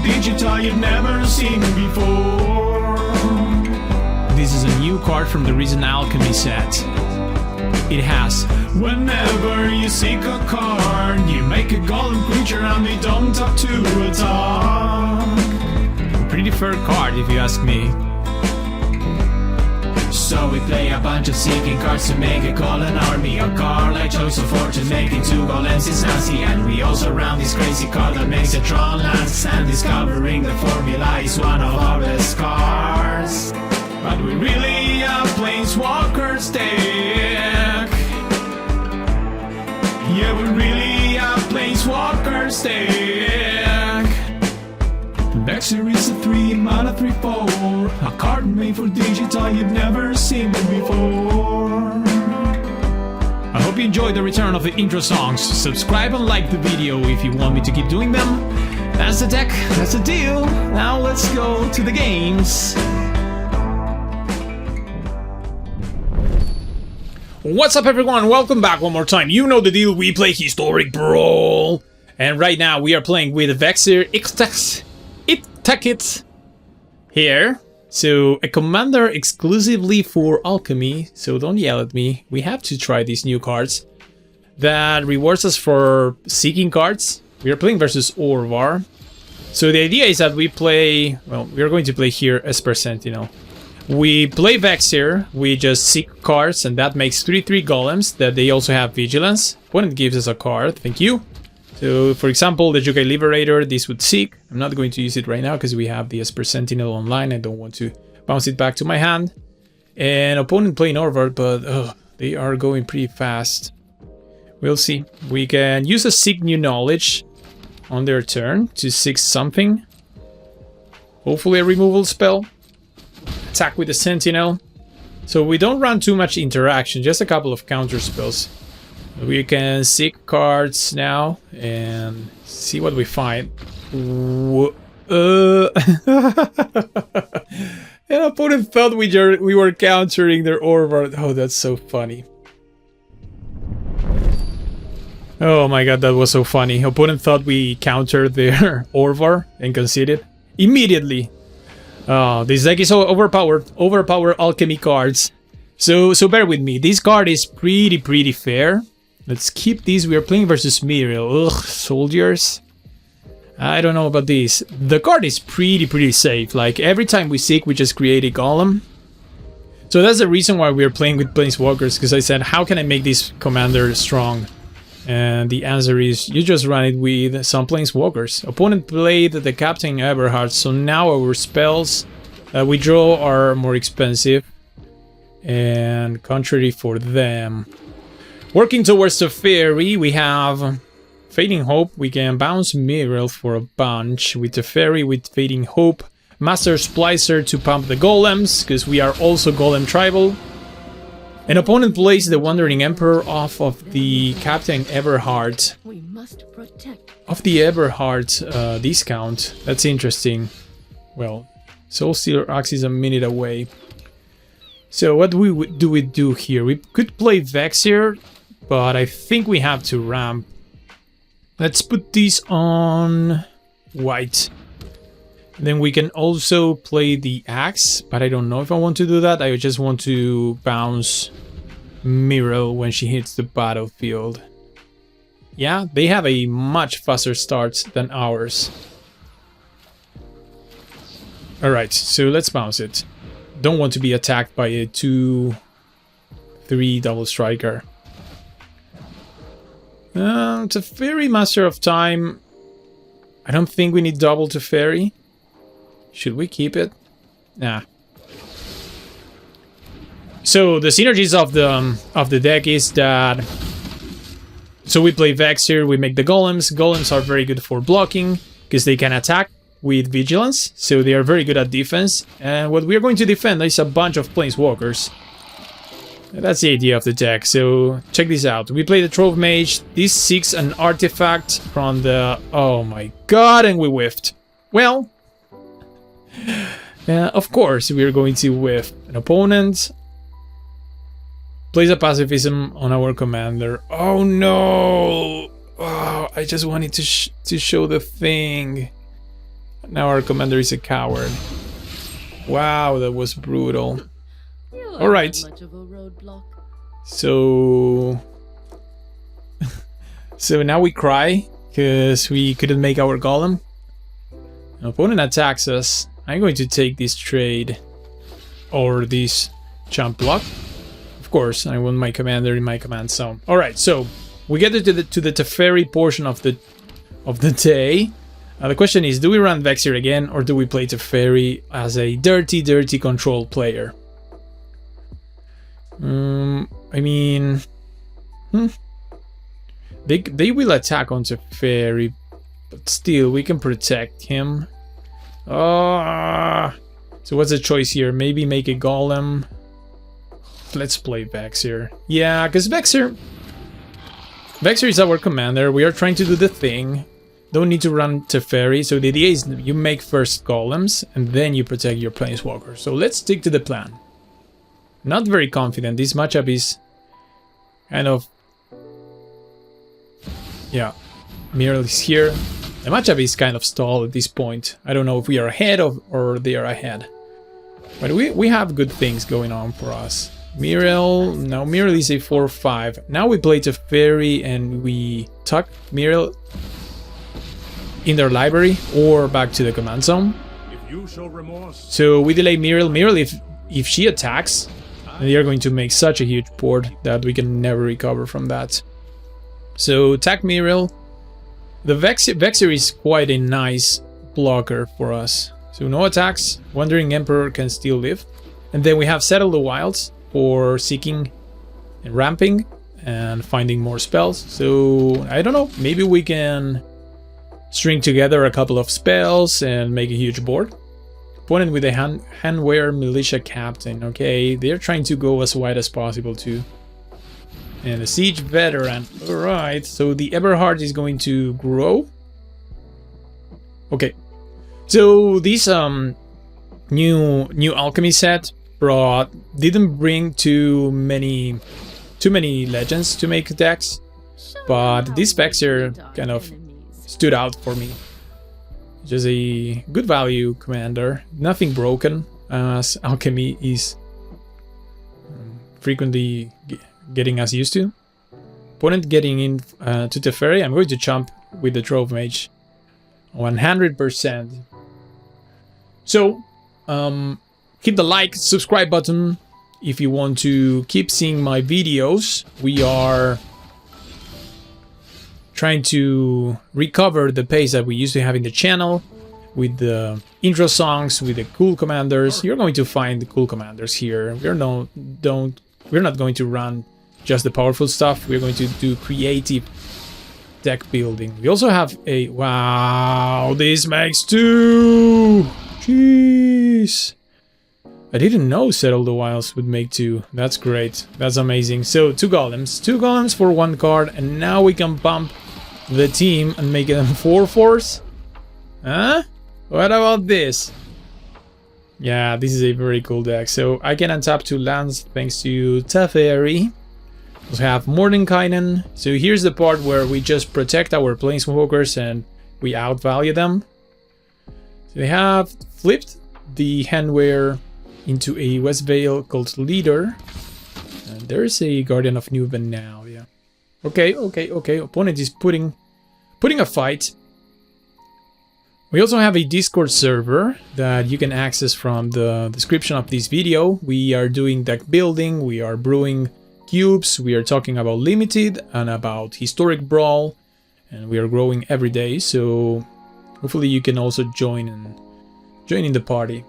digital you've never seen before. This is a new card from the recent alchemy set. It has, whenever you seek a card, you make a golem creature and they don't have to attack. pretty fair card if you ask me. So we play a bunch of seeking cards to make a golem army. A card like Choice of Fortune, making 2 golems is nasty. And we also round this crazy card that makes a Tron lands. And discovering the formula is one of our best cards. But we really are Planeswalker's deck. Yeah, we really are Planeswalker's deck. Vexer is a 3 mana 3/4, a card made for digital you've never seen it before. I hope you enjoyed the return of the intro songs. Subscribe and like the video if you want me to keep doing them. That's the deck, that's the deal. Now let's go to the games. What's up everyone, welcome back one more time. You know the deal, we play Historic Brawl. And right now we are playing with Vexer Iptakit here. So a commander exclusively for alchemy, so don't yell at me. We have to try these new cards that rewards us for seeking cards. We are playing versus Orvar. So the idea is that we play, well, we are going to play here Esper Sentinel. We play Vexer, we just seek cards, and that makes 3/3 golems that they also have vigilance. Opponent gives us a card, thank you. So, for example, the Jukai Liberator, this would seek. I'm not going to use it right now because we have the Esper Sentinel online. I don't want to bounce it back to my hand. And opponent playing Orvar, but they are going pretty fast. We'll see. We can use a Seek New Knowledge on their turn to seek something. Hopefully a removal spell. Attack with the Sentinel. So we don't run too much interaction, just a couple of counter spells. We can seek cards now and see what we find. An opponent thought we were countering their Orvar. Oh, that's so funny. Oh my god, that was so funny. Opponent thought we countered their Orvar and conceded immediately. Oh, this deck is so overpowered. Overpowered alchemy cards. So bear with me. This card is pretty fair. Let's keep these. We are playing versus Miriel. Ugh, soldiers. I don't know about this. The card is pretty safe. Like, every time we seek, we just create a golem. So that's the reason why we are playing with Planeswalkers, because I said, how can I make this commander strong? And the answer is, you just run it with some Planeswalkers. Opponent played the Captain Eberhard, so now our spells that we draw are more expensive. And contrary for them. Working towards the Fairy, we have Fading Hope. We can bounce Miriel for a bunch. With the Fairy, with Fading Hope. Master Splicer to pump the Golems, because we are also Golem Tribal. An opponent plays the Wandering Emperor off of the Captain Eberhard. We must protect. Of the Eberhard discount. That's interesting. Well, Soulstealer Axe is a minute away. So what do we do here? We could play Vexer, but I think we have to ramp. Let's put these on white. Then we can also play the Axe, but I don't know if I want to do that. I just want to bounce Miriel when she hits the battlefield. Yeah, they have a much faster start than ours. Alright, so let's bounce it. Don't want to be attacked by a 2/3 double striker. It's a Fairy, Master of Time. I don't think we need double to Fairy. Should we keep it? Nah. So the synergies of the deck is that. So we play Vexer, we make the Golems. Golems are very good for blocking because they can attack with vigilance, so they are very good at defense. And what we are going to defend is a bunch of Planeswalkers. That's the idea of the deck. So check this out. We play the Trove Mage. This seeks an artifact from the. Oh my god! And we whiffed. Well. Of course, we are going to whiff. An opponent plays a pacifism on our commander. Oh no! Oh, I just wanted to show the thing. Now our commander is a coward. Wow, that was brutal. All right. Much of a roadblock. So... so now we cry because we couldn't make our golem. An opponent attacks us. I'm going to take this trade or this jump block. Of course, I want my commander in my command zone. All right, so we get to the Teferi portion of the day. The question is, do we run Vexir again, or do we play Teferi as a dirty control player? I mean, they will attack on Teferi, but still we can protect him. So what's the choice here? Maybe make a golem. Let's play Vexir. Yeah, because Vexir is our commander. We are trying to do the thing. Don't need to run Teferi. So the idea is you make first golems and then you protect your Planeswalker. So let's stick to the plan. Not very confident. This matchup is kind of... yeah, Miracle is here. The matchup is kind of stalled at this point. I don't know if we are ahead or they are ahead. But we have good things going on for us. Miracle, no, Miracle is a 4-5. Now we play Teferi and we tuck Miracle in their library or back to the command zone. If you show remorse. So we delay Miracle. Miracle, if she attacks, they are going to make such a huge board that we can never recover from that. So attack Miracle. The Vexir is quite a nice blocker for us. So no attacks. Wandering Emperor can still live. And then we have Settle the Wilds for seeking and ramping and finding more spells. So I don't know, maybe we can string together a couple of spells and make a huge board. Opponent with a handwear militia captain. Okay, they're trying to go as wide as possible too. And a siege veteran. Alright, so the Eberhard is going to grow. Okay. So this new alchemy set didn't bring too many legends to make decks, but this Vexir kind of stood out for me. Just a good value commander, nothing broken, as alchemy is frequently getting us used to. Opponent getting in to Teferi. I'm going to jump with the Trove Mage 100%. So hit the like, subscribe button if you want to keep seeing my videos. We are trying to recover the pace that we used to have in the channel with the intro songs, with the cool commanders. You're going to find the cool commanders here. We're not going to run just the powerful stuff. We're going to do creative deck building. We also have a... wow, this makes 2! Jeez! I didn't know Settle the Wilds would make 2. That's great. That's amazing. So 2 golems. 2 golems for 1 card, and now we can bump the team and make them 4/4s? Huh? What about this? Yeah, this is a very cool deck. So I can untap 2 lands thanks to Teferi. We have Mordenkainen. So here's the part where we just protect our Planeswalkers and we outvalue them. So they have flipped the handwear into a Westvale called Leader. And there's a Guardian of Nuben now, yeah. Okay. Opponent is putting a fight. We also have a Discord server that you can access from the description of this video. We are doing deck building, we are brewing cubes, we are talking about Limited and about Historic Brawl, and we are growing every day, so hopefully you can also join in the party.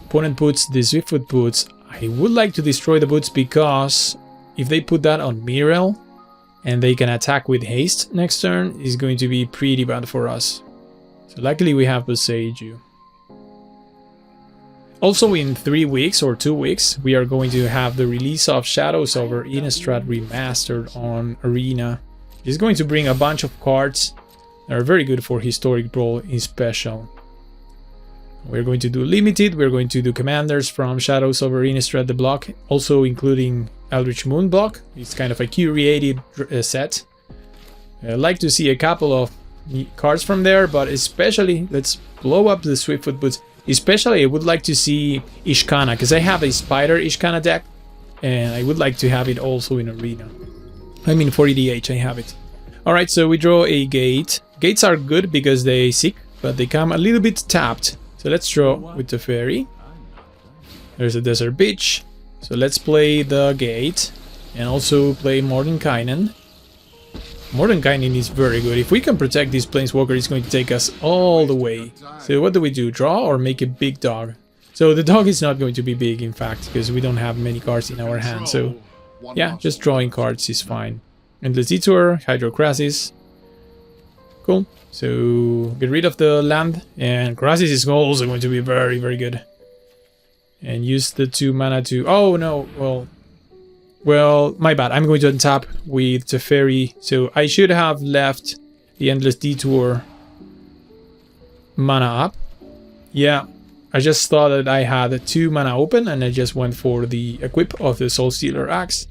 Opponent puts the Swiftfoot boots. I would like to destroy the boots because if they put that on Miracle and they can attack with haste next turn, is going to be pretty bad for us. So luckily we have Boseiju. Also in 3 weeks or 2 weeks, we are going to have the release of Shadows over Innistrad Remastered on Arena. It's going to bring a bunch of cards that are very good for Historic Brawl in special. We're going to do Limited, we're going to do Commanders from Shadows over Innistrad the block, also including Eldritch Moon block. It's kind of a curated set. I'd like to see a couple of cards from there, but especially let's blow up the Swiftfoot Boots. Especially I would like to see Ishkana, because I have a Spider Ishkana deck, and I would like to have it also in Arena. I mean for EDH I have it. Alright, so we draw a gate. Gates are good because they seek, but they come a little bit tapped. So let's draw with the Fairy. There's a Desert Beach. So let's play the gate and also play Mordenkainen. Mordenkainen is very good. If we can protect this Planeswalker, it's going to take us all the way. So what do we do? Draw or make a big dog? So the dog is not going to be big, in fact, because we don't have many cards in our hand. So yeah, just drawing cards is fine. Endless Detour, Hydrocrasis. Cool. So get rid of the land, and Krasis is also going to be very, very good. And use the 2 mana to... Oh no, well, my bad. I'm going to untap with the Fairy. So I should have left the Endless Detour mana up. Yeah, I just thought that I had 2 mana open, and I just went for the equip of the Soul Stealer Axe.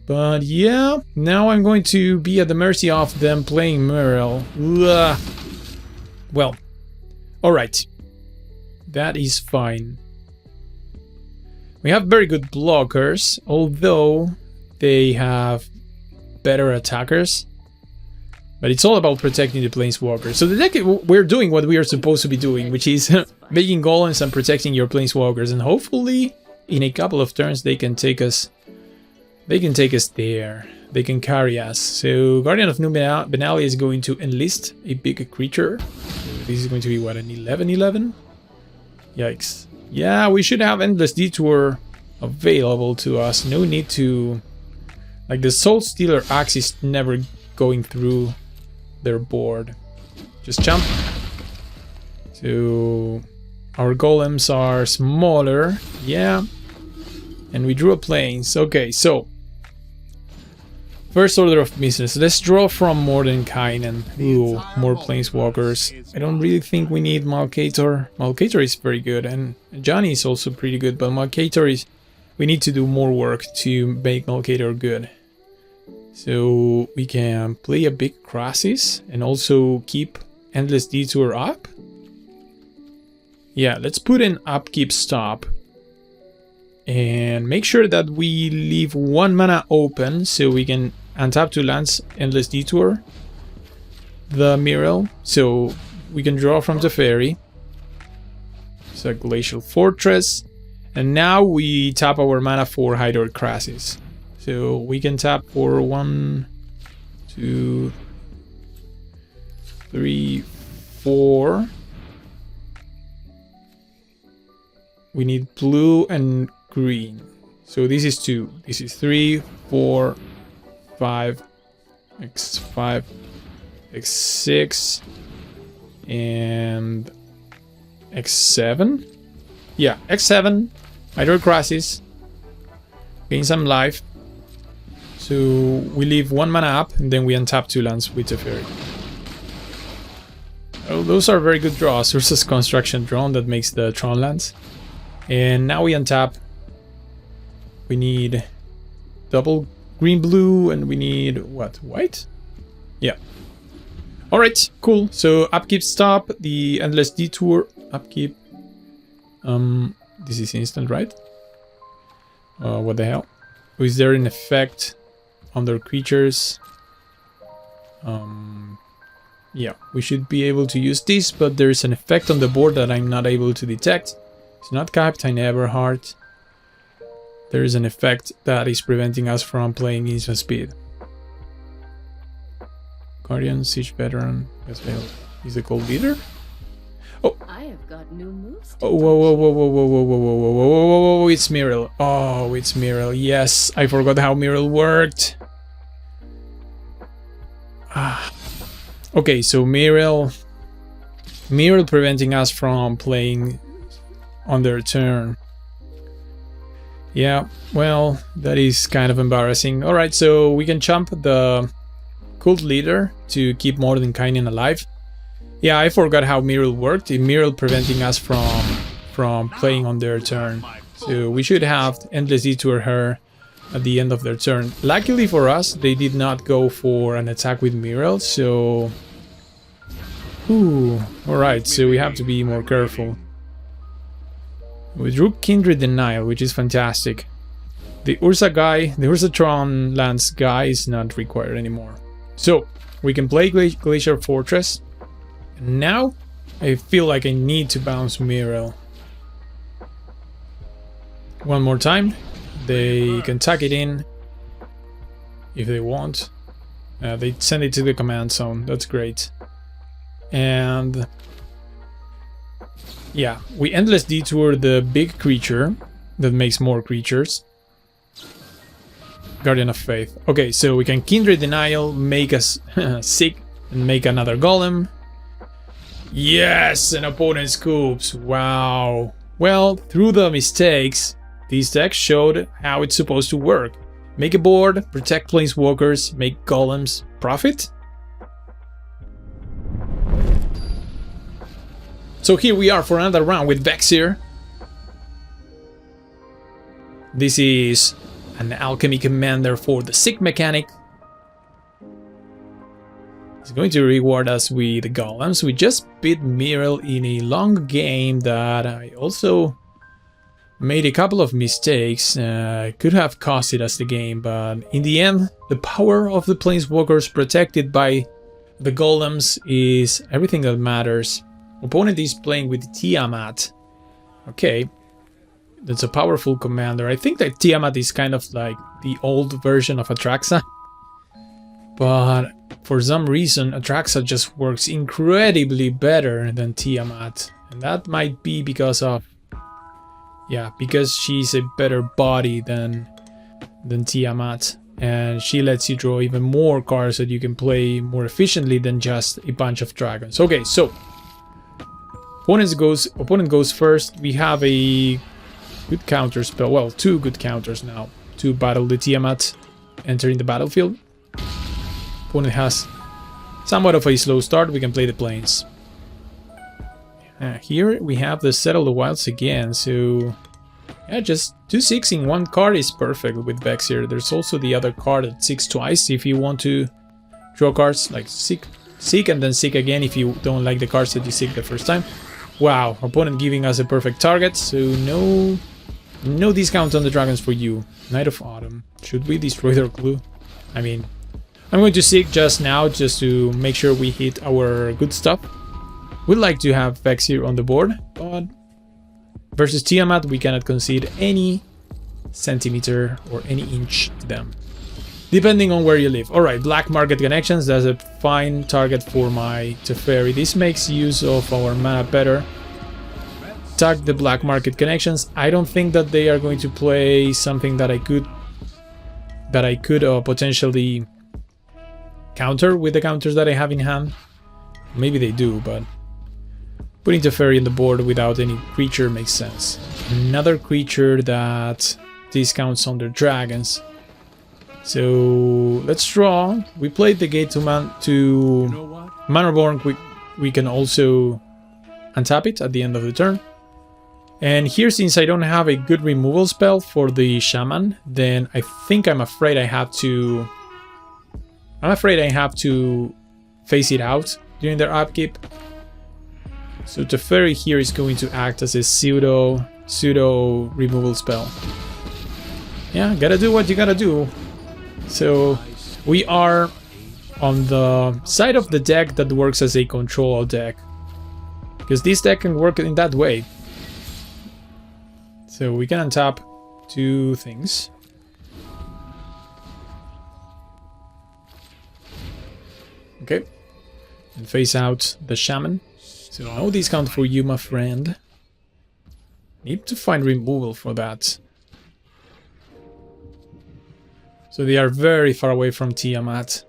But yeah, now I'm going to be at the mercy of them playing Muriel. Ugh. Well, alright. That is fine. We have very good blockers, although they have better attackers. But it's all about protecting the Planeswalker. So the deck, we're doing what we are supposed to be doing, which is making golems and protecting your Planeswalkers. And hopefully, in a couple of turns, they can take us. They can take us there. They can carry us. So Guardian of New Benalia is going to enlist a big creature. So this is going to be what, an 11/11? Yikes. Yeah, we should have Endless Detour available to us. No need to... Like, the Soul Stealer Axe is never going through their board. Just jump. So... Our golems are smaller. Yeah. And we drew a plains. Okay, so... First order of business. Let's draw from Mordenkainen. Ooh, more Planeswalkers. I don't really think we need Malkator. Malkator is very good, and Johnny is also pretty good, but Malkator is... We need to do more work to make Malkator good. So we can play a big Krasis and also keep Endless Detour up. Yeah, let's put an upkeep stop. And make sure that we leave 1 mana open so we can untap 2 lands, Endless Detour, the Muriel, so we can draw from the Fairy. It's a Glacial Fortress, and now we tap our mana for Hydrocrasis. So we can tap for 1, 2, 3, 4. We need blue and green. So this is 2. This is 3, 4, 5, X5, X6, and X7. Yeah, X7. Hydrocrasis. Gain some life. So we leave 1 mana up, and then we untap 2 lands with the Fairy. Oh, those are very good draws. Versus Construction Drone that makes the Tron lands. And now we untap. We need double green-blue, and we need, what, white? Yeah. Alright, cool. So upkeep stop, the Endless Detour, upkeep. This is instant, right? What the hell? Is there an effect on their creatures? Yeah, we should be able to use this, but there's an effect on the board that I'm not able to detect. It's not Captain Everheart. There is an effect that is preventing us from playing instant speed. Guardian, Siege Veteran, is the Cold Leader? Oh! I have got new moves. Oh, whoa, whoa, whoa, whoa, whoa, whoa, whoa, whoa, whoa, whoa, whoa, whoa, it's Muriel. Oh, it's Muriel. Yes, I forgot how Muriel worked. Ah. Okay, so Muriel preventing us from playing on their turn. Yeah, well, that is kind of embarrassing. Alright, so we can chump the Cult Leader to keep Mordenkainen alive. Yeah, I forgot how Muriel worked. Muriel preventing us from playing on their turn. So we should have Endless Detour her at the end of their turn. Luckily for us, they did not go for an attack with Muriel, so Ooh, alright, so we have to be more careful. We drew Kindred Denial, which is fantastic. The Ursatron lands guy is not required anymore. So, we can play Glacier Fortress. And now, I feel like I need to bounce Muriel. One more time. They can tuck it in if they want. They send it to the command zone. That's great. And yeah, we endless detour the big creature that makes more creatures. Guardian of Faith. Okay, so we can Kindred Denial, make us sick, and make another golem. Yes, an opponent scoops. Wow. Well, through the mistakes, these decks showed how it's supposed to work. Make a board, protect Planeswalkers, make golems, profit? So here we are for another round with Vexir. This is an alchemy commander for the sick mechanic. He's going to reward us with the golems. We just beat Muriel in a long game that I also made a couple of mistakes. Could have costed us the game, but in the end, the power of the Planeswalkers protected by the golems is everything that matters. Opponent is playing with Tiamat. Okay, that's a powerful commander. I think that Tiamat is kind of like the old version of Atraxa. But for some reason, Atraxa just works incredibly better than Tiamat. And that might be because of... yeah, because she's a better body than Tiamat. And she lets you draw even more cards that you can play more efficiently than just a bunch of dragons. Okay, so... Opponent goes first. We have a good counter spell. Well, two good counters now to battle the Tiamat entering the battlefield. Opponent has somewhat of a slow start. We can play the planes. Here we have the Settle the Wilds again. So yeah, just 2/6 in one card is perfect with Vexir. There's also the other card that 6 twice if you want to draw cards like Seek and then Seek again if you don't like the cards that you Seek the first time. Wow, opponent giving us a perfect target, so no discount on the dragons for you. Knight of Autumn. Should we destroy their clue? I mean, I'm going to Seek just now just to make sure we hit our good stuff. We'd like to have Vexir on the board, but versus Tiamat we cannot concede any centimeter or any inch to them, depending on where you live. Alright, Black Market Connections, that's a fine target for my Teferi. This makes use of our mana better. Attack the Black Market Connections. I don't think that they are going to play something that I could potentially counter with the counters that I have in hand. Maybe they do, but putting Teferi on the board without any creature makes sense. Another creature that discounts on their dragons. So let's draw. We played the gate to Mannerborn. We can also untap it at the end of the turn. And here, since I don't have a good removal spell for the Shaman, then I'm afraid I have to face it out during their upkeep. So Teferi here is going to act as a pseudo removal spell. Yeah, gotta do what you gotta do. So we are on the side of the deck that works as a control deck, because this deck can work in that way. So we can untap 2 things. Okay, and face out the Shaman. So no discount for you, my friend. Need to find removal for that. So they are very far away from Tiamat.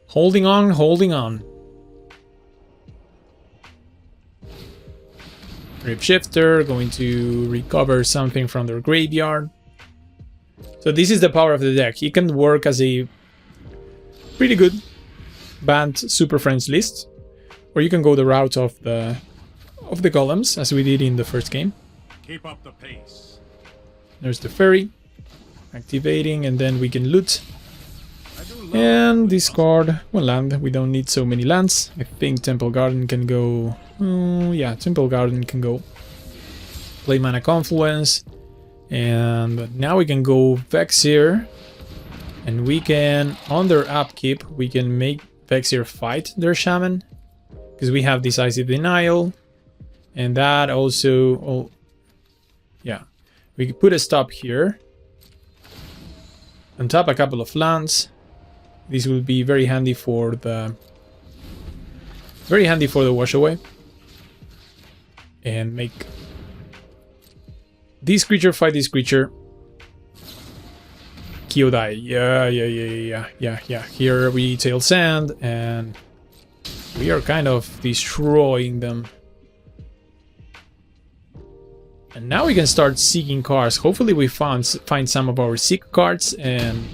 Holding on, holding on. Grapeshifter, going to recover something from their graveyard. So this is the power of the deck. It can work as a pretty good banned Super Friends list. Or you can go the route of the golems, as we did in the first game. Keep up the pace. There's the Ferry. Activating, and then we can loot. I do And discard one land. We don't need so many lands. I think Temple Garden can go... yeah, Temple Garden can go. Play Mana Confluence. And now we can go Vexir. And we can, on their upkeep, we can make Vexir fight their Shaman. Because we have Decisive Denial. And that also... Oh, yeah. We can put a stop here. Untap a couple of lands. This will be very handy for the... wash away. And make... this creature fight this creature. Kyodai. Yeah. Here we tail sand and we are kind of destroying them. And now we can start seeking cards. Hopefully we find some of our seek cards and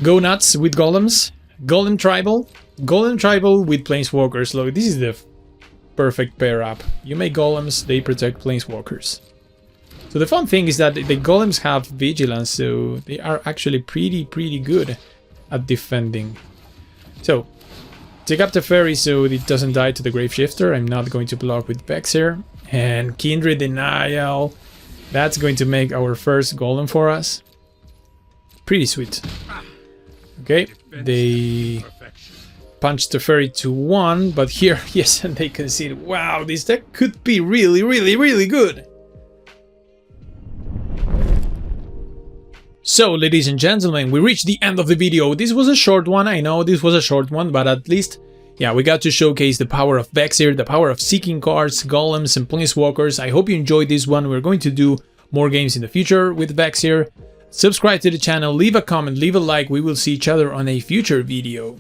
go nuts with golems. Golem Tribal. Golem Tribal with Planeswalkers. Look, this is the perfect pair up. You make golems, they protect Planeswalkers. So the fun thing is that the golems have vigilance, so they are actually pretty good at defending. So, take up the Fairy so it doesn't die to the Graveshifter. I'm not going to block with Vexir. And Kindred Denial. That's going to make our first golem for us. Pretty sweet. Okay, they punched the Fairy to 1, but here, yes, and they concede. Wow, this deck could be really good. So, ladies and gentlemen, we reached the end of the video. This was a short one, I know this was a short one, but at least, yeah, we got to showcase the power of Vexir, the power of seeking cards, golems, and Planeswalkers. I hope you enjoyed this one. We're going to do more games in the future with Vexir. Subscribe to the channel, leave a comment, leave a like. We will see each other on a future video.